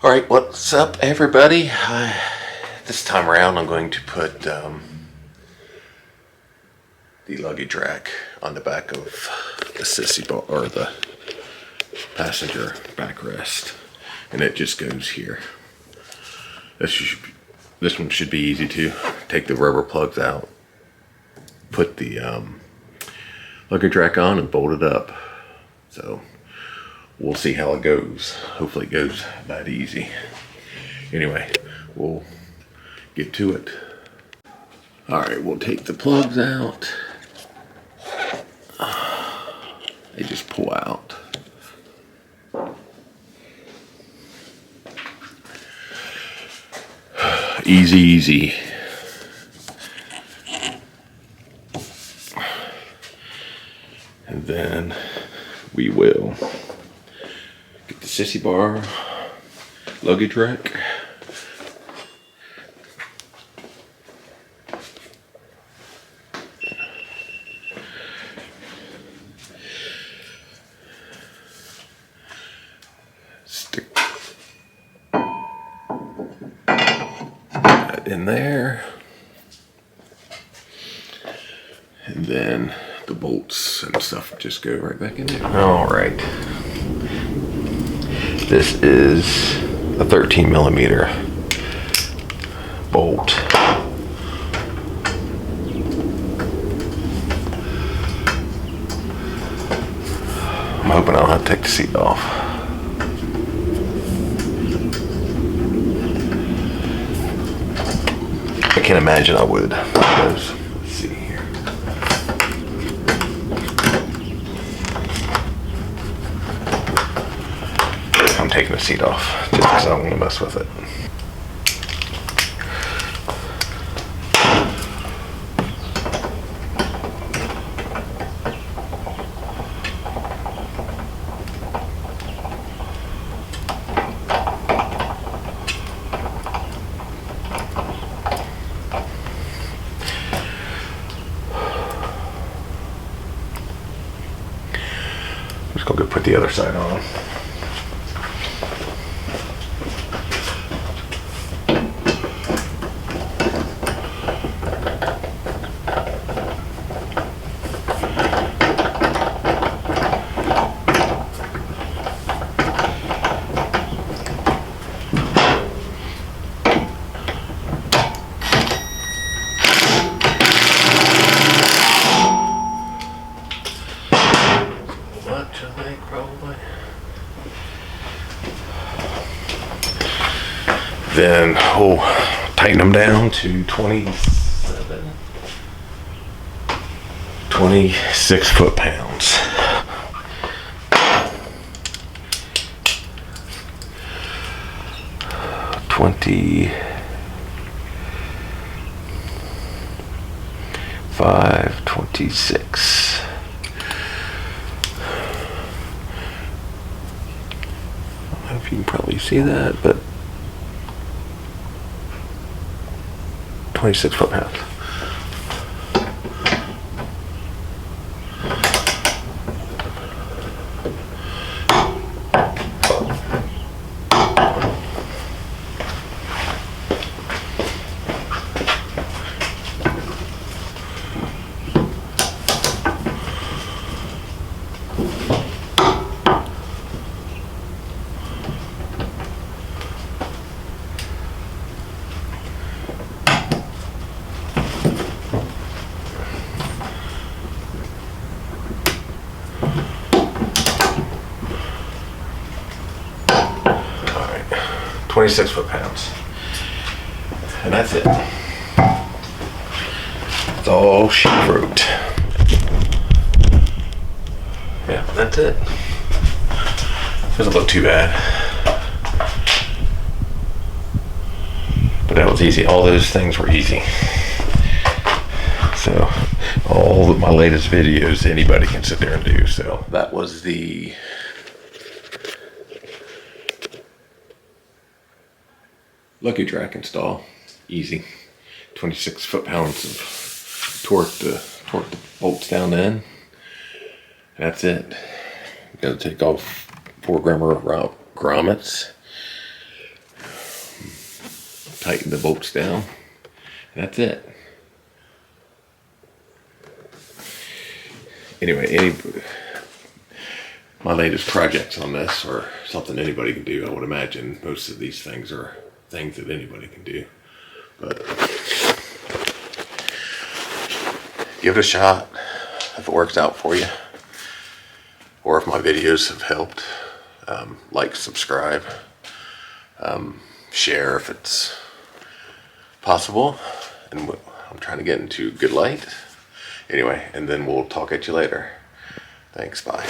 All right, what's up, everybody? This time around, I'm going to put the luggage rack on the back of the sissy bar, or the passenger backrest, and it just goes here. This one should be easy too. Take the rubber plugs out, put the luggage rack on, and bolt it up. So we'll see how it goes. Hopefully it goes that easy. Anyway, we'll get to it. All right, we'll take the plugs out. They just pull out. Easy, easy. And then we will get the sissy bar luggage rack. Stick that in there. And then the bolts and stuff just go right back in there. All right. This is a 13 millimeter bolt. I'm hoping I don't have to take the seat off. I can't imagine I would. Let's see here. I'm taking the seat off just because I don't want to mess with it. I'm just gonna go put the other side on. Then we'll tighten them down to 26 foot-pounds. $25, $26. I don't know if you can probably see that, but 26 foot-pounds. All right, 26 foot-pounds. And that's it. It's all she wrote. Yeah, that's it. Doesn't look too bad. But that was easy. All those things were easy. So, all of my latest videos, anybody can sit there and do. So, that was the luggage rack install. Easy. 26 foot-pounds of torque to the bolts down in. That's it. Got to take off 4 grommets. tighten the bolts down, and that's it. Anyway, my latest projects on this are something anybody can do. I would imagine most of these things are things that anybody can do. But give it a shot if it works out for you. Or if my videos have helped. Like, subscribe. Share if it's possible. And I'm trying to get into good light. Anyway, and then we'll talk at you later. Thanks, bye.